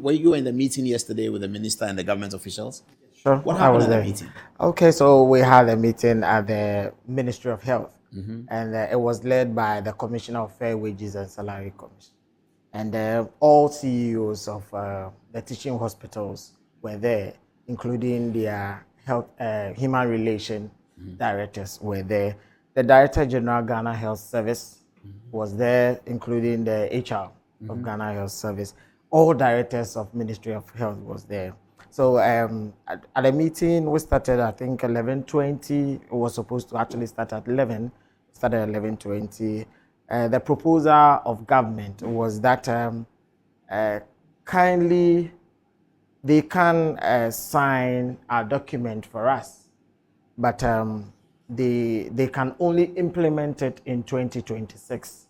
were you in the meeting yesterday with the minister and the government officials? Sure. What happened at the meeting? Okay, so we had a meeting at the Ministry of Health, and it was led by the Commissioner of Fair Wages and Salary Commission. And all CEOs of the teaching hospitals were there, including their health, human relation directors were there. The Director General Ghana Health Service was there, including the HR of Ghana Health Service. All directors of Ministry of Health was there. So at the meeting, we started, I think, 11:20. It was supposed to actually start at 11. Started at 11:20. The proposal of government was that kindly they can sign a document for us, but they can only implement it in 2026.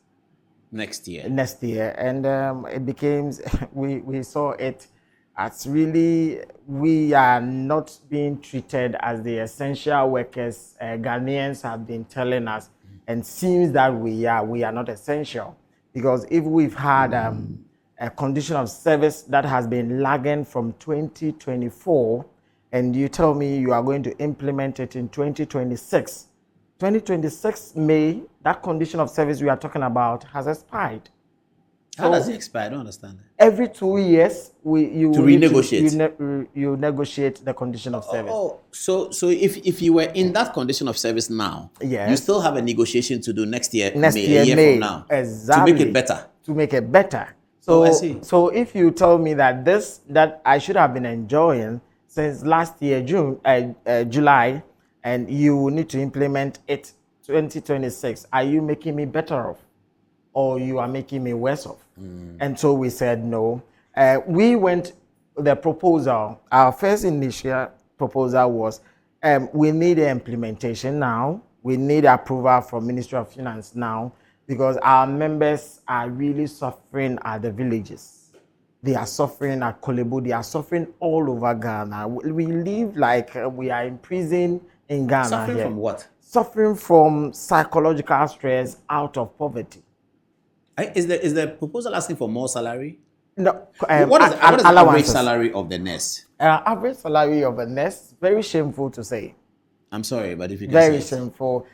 Next year. Next year. And it became, we saw it as really, we are not being treated as the essential workers Ghanaians have been telling us, and seems that we are not essential. Because if we've had a condition of service that has been lagging from 2024, and you tell me you are going to implement it in 2026, 2026 May, that condition of service we are talking about has expired. How does it expire? I don't understand that. Every 2 years, you renegotiate. You negotiate the condition of service. Oh, so if you were in that condition of service now, yes, you still have a negotiation to do next year, May, a year from now, exactly, to make it better. To make it better. So, I see. So if you tell me that that I should have been enjoying since last year July, and you need to implement it 2026, are you making me better off, or you are making me worse off? And so we said no. We went, the proposal, our first initial proposal was we need the implementation now. We need approval from Ministry of Finance now, because our members are really suffering at the villages. They are suffering at Kolebu. They are suffering all over Ghana. We live like we are in prison in Ghana. Suffering here. from what? Suffering from psychological stress out of poverty. Is the proposal asking for more salary? No. What is the average salary of the nurse? Average salary of a nurse, very shameful to say. I'm sorry, but if you can very say shameful.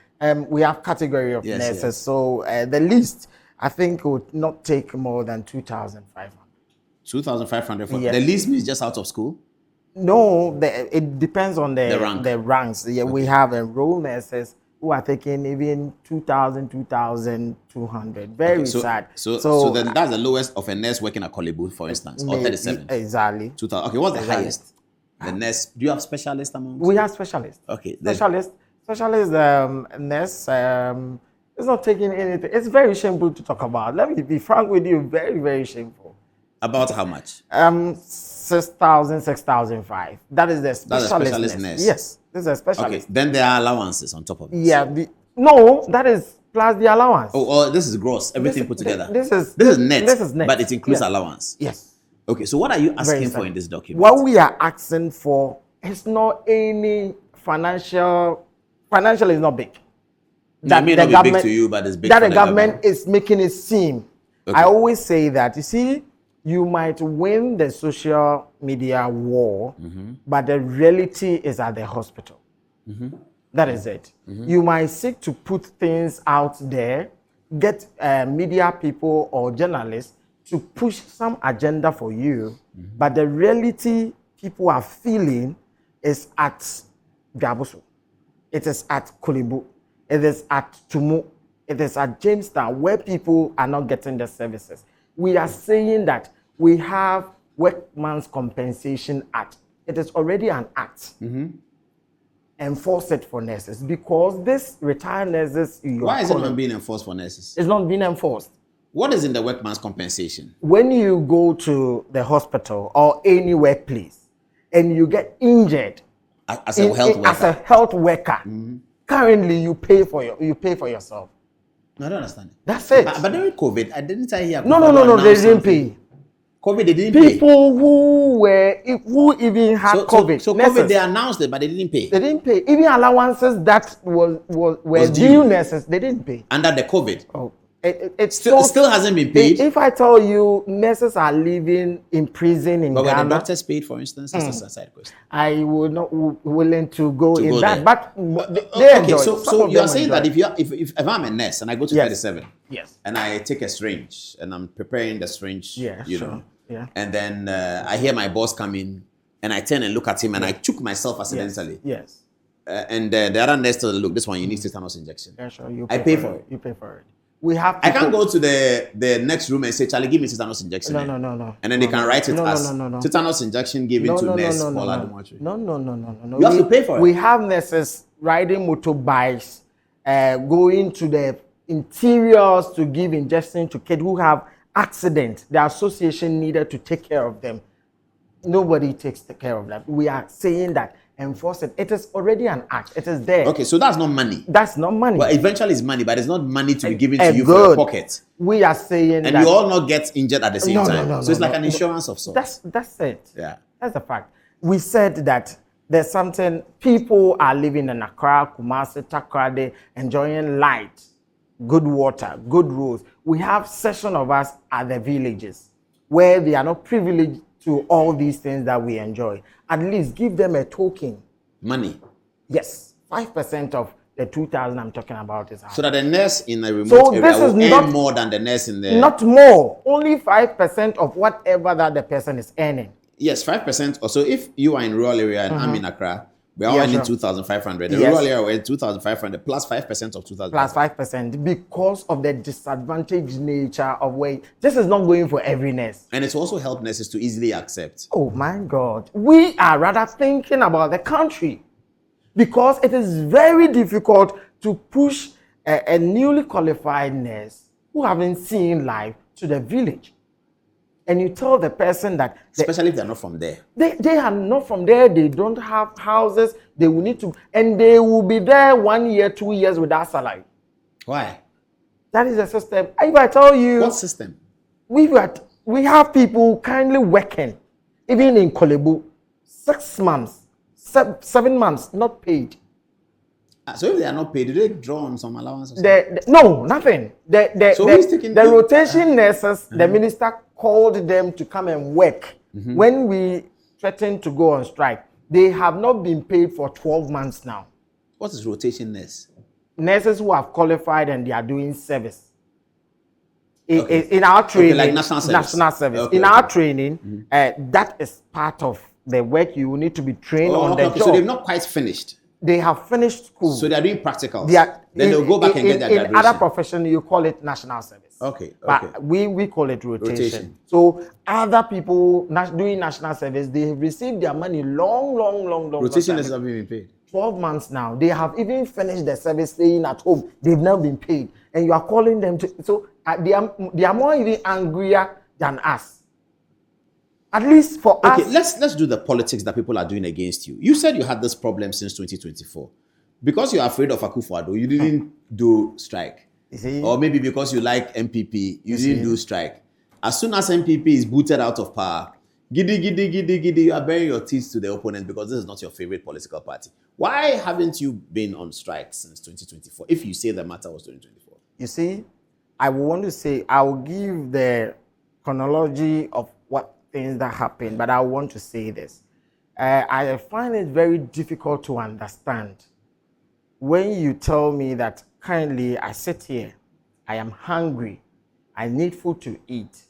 We have category of nurses, yes. So the least I think would not take more than 2,500. 2,500 for yes. The least means just out of school? No, it depends on the ranks. Yeah, okay. We have enrolled nurses who are taking even 2,000, 2,200. Very sad. So then that's the lowest of a nurse working at Kolebu, for instance, or 37. Exactly. 2,000. Okay, what's the highest? The nurse. Do you have specialists among? We have specialists. Okay. Specialist nurse is not taking anything. It's very shameful to talk about. Let me be frank with you. Very, very shameful. About how much? 6,000, 6,500. That is the specialist nurse. Yes, this is a specialist. Okay, then there are allowances on top of this. Yeah, no, that is plus the allowance. Oh, this is gross. Everything put together. This is net. This is net. But it includes allowance. Yes. Okay, so what are you asking for in this document? What we are asking for is not any financial. Financial is not big. That may not be big to you, but it's big. That the government is making it seem. Okay. I always say that, you see, you might win the social media war, but the reality is at the hospital. That is it. You might seek to put things out there, get media people or journalists to push some agenda for you, but the reality people are feeling is at Gabusu. It is at Kolebu. It is at Tumu. It is at Jamestown, where people are not getting the services. We are saying that we have Workman's Compensation Act. It is already an act. Enforce it for nurses, because this retired nurses. Why is it not being enforced for nurses? It's not being enforced. What is in the Workman's Compensation? When you go to the hospital or any workplace and you get injured as a health worker, currently you pay for yourself. No, I don't understand. That's it. But during COVID, I didn't hear. No, they didn't pay. COVID, they didn't pay. People who even had COVID. So COVID, they announced it, but they didn't pay. They didn't pay. Even allowances that were due nurses, they didn't pay. Under the COVID. Oh, It's still hasn't been paid. If I tell you nurses are living in prison in But Ghana, were the doctors paid, for instance? That's a side question. I would not willing to go in that. There. But they okay, enjoy. so you are saying that if I'm a nurse and I go to 37, yes, and I take a syringe and I'm preparing the syringe, know, and then I hear my boss come in and I turn and look at him and I choke myself accidentally. Yes. And the other nurse tells, look, this one you need tetanus injection. Yeah, sure. I pay for it. You pay for it. We have. I can't go to the next room and say, Charlie, give me tetanus injection. No. And then they can write it as tetanus injection given to nurse called Adom-Otchere. No. You have to pay for it. We have nurses riding motorbikes, going to the interiors to give injection to kids who have accidents. The association needed to take care of them. Nobody takes care of them. We are saying that enforce it. It is already an act. It is there. Okay, so that's not money. That's not money. Well, eventually it's money, but it's not money to be given to you for your pocket. We are saying and that, you all not get injured at the same time. So it's like an insurance of sorts. That's it. Yeah. That's the fact. We said that there's something, people are living in Accra, Kumasi, Takoradi, enjoying light, good water, good roads. We have section of us at the villages where they are not privileged to all these things that we enjoy. At least give them a token. Money. Yes. 5% of the 2,000 I'm talking about is high. So that the nurse in a remote area will earn more than the nurse in the... Not more. Only 5% of whatever that the person is earning. Yes, 5%. Or so if you are in rural area and I'm in Accra, we are earning 2,500. The rural area we're 2,500 plus 5% of 2,000. Plus 5% because of the disadvantaged nature of where this is not going for every nurse. And it's also helped nurses to easily accept. Oh my God. We are rather thinking about the country because it is very difficult to push a newly qualified nurse who haven't seen life to the village. And you tell the person that... Especially if they're not from there. They are not from there. They don't have houses. They will need to... And they will be there 1 year, 2 years without salary. Why? That is the system. If I tell you... What system? We have people kindly working, even in Kolebu, 6 months, 7 months, not paid. So if they are not paid, do they draw on some allowance? No, nothing. So who's taking the rotation nurses, the minister called them to come and work. When we threatened to go on strike, they have not been paid for 12 months now. What is rotation nurse? Nurses who have qualified and they are doing service. In our training, like national service. In our training, that is part of the work. You need to be trained on the job. So they've not quite finished. They have finished school. So they are doing practicals. Then they'll go back and get their graduation. In other profession, you call it national service. Okay. But we call it rotation. So other people doing national service, they have received their money long. Rotation has not been paid. 12 months now. They have even finished the service staying at home. They've never been paid. And you are calling them to... So they are more even angrier than us. At least for us. Okay, let's do the politics that people are doing against you. You said you had this problem since 2024. Because you're afraid of Akufo-Addo, you didn't do strike. Or maybe because you like MPP, you didn't do strike. As soon as MPP is booted out of power, giddy, you are bearing your teeth to the opponent because this is not your favorite political party. Why haven't you been on strike since 2024, if you say the matter was 2024? You see, I will give the chronology of what things that happen, but I want to say this. I find it very difficult to understand when you tell me that kindly I sit here, I am hungry, I need food to eat,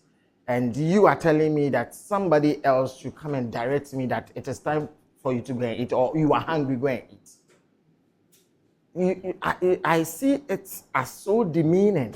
and you are telling me that somebody else should come and direct me that it is time for you to go and eat, or you are hungry, go and eat. I see it as so demeaning.